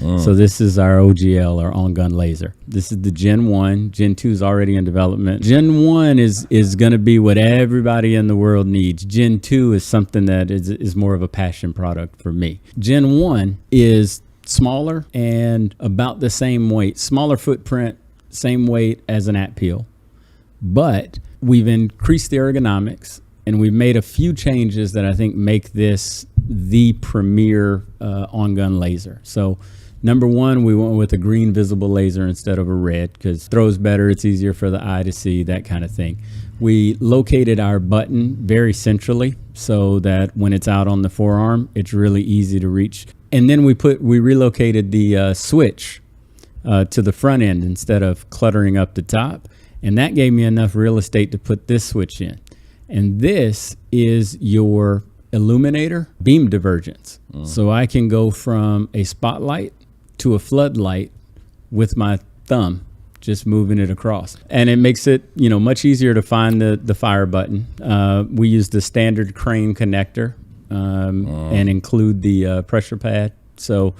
So this is our OGL, or on-gun laser. This is the Gen 1. Gen 2 is already in development. Gen 1 is going to be what everybody in the world needs. Gen 2 is something that is more of a passion product for me. Gen 1 is smaller and about the same weight, smaller footprint, same weight as an at peel. But we've increased the ergonomics, and we've made a few changes that I think make this the premier on-gun laser. So number one, we went with a green visible laser instead of a red, because it throws better, it's easier for the eye to see, that kind of thing. We located our button very centrally so that when it's out on the forearm, it's really easy to reach. And then we relocated the switch to the front end instead of cluttering up the top. And that gave me enough real estate to put this switch in. And this is your illuminator beam divergence. So I can go from a spotlight to a floodlight with my thumb, just moving it across. And it makes it, much easier to find the fire button. We use the standard crane connector and include the pressure pad. So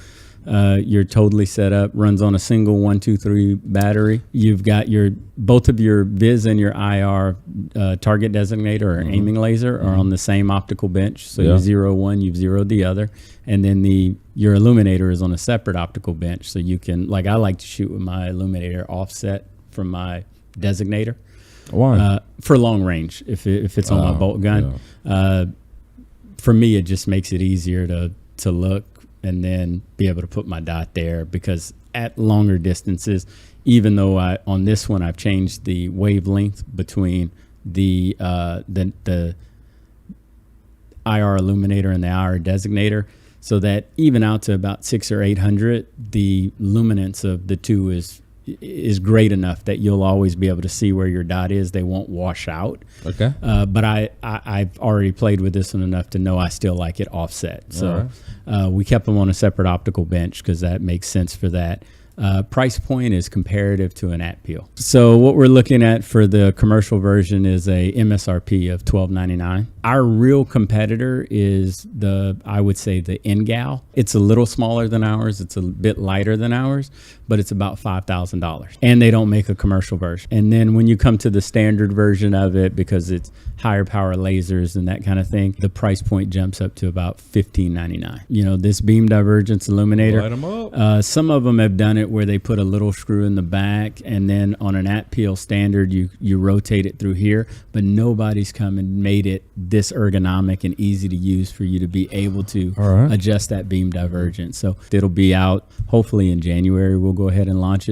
you're totally set up, runs on a single 1, 2, 3 battery. You've got both of your Viz and your IR target designator or aiming laser are on the same optical bench. So you zero one, you've zeroed the other. And then your illuminator is on a separate optical bench. So you can, like I like to shoot with my illuminator offset from my designator. Why? For long range, if it's on my bolt gun. Yeah. For me, it just makes it easier to look and then be able to put my dot there, because at longer distances, even though on this one I've changed the wavelength between the IR illuminator and the IR designator, so that even out to about 600 or 800, the luminance of the two is great enough that you'll always be able to see where your dot is. They won't wash out. Okay. But I've already played with this one enough to know I still like it offset. So we kept them on a separate optical bench because that makes sense for that. Price point is comparative to an at peel. So what we're looking at for the commercial version is a MSRP of $12.99. Our real competitor is I would say the NGAL. It's a little smaller than ours. It's a bit lighter than ours, but it's about $5,000. And they don't make a commercial version. And then when you come to the standard version of it, because it's higher power lasers and that kind of thing, the price point jumps up to about $15.99. This beam divergence illuminator, light 'em up. Some of them have done it where they put a little screw in the back, and then on an at peel standard you rotate it through here, but nobody's come and made it this ergonomic and easy to use for you to be able to adjust that beam divergence. So it'll be out hopefully in January. We'll go ahead and launch it.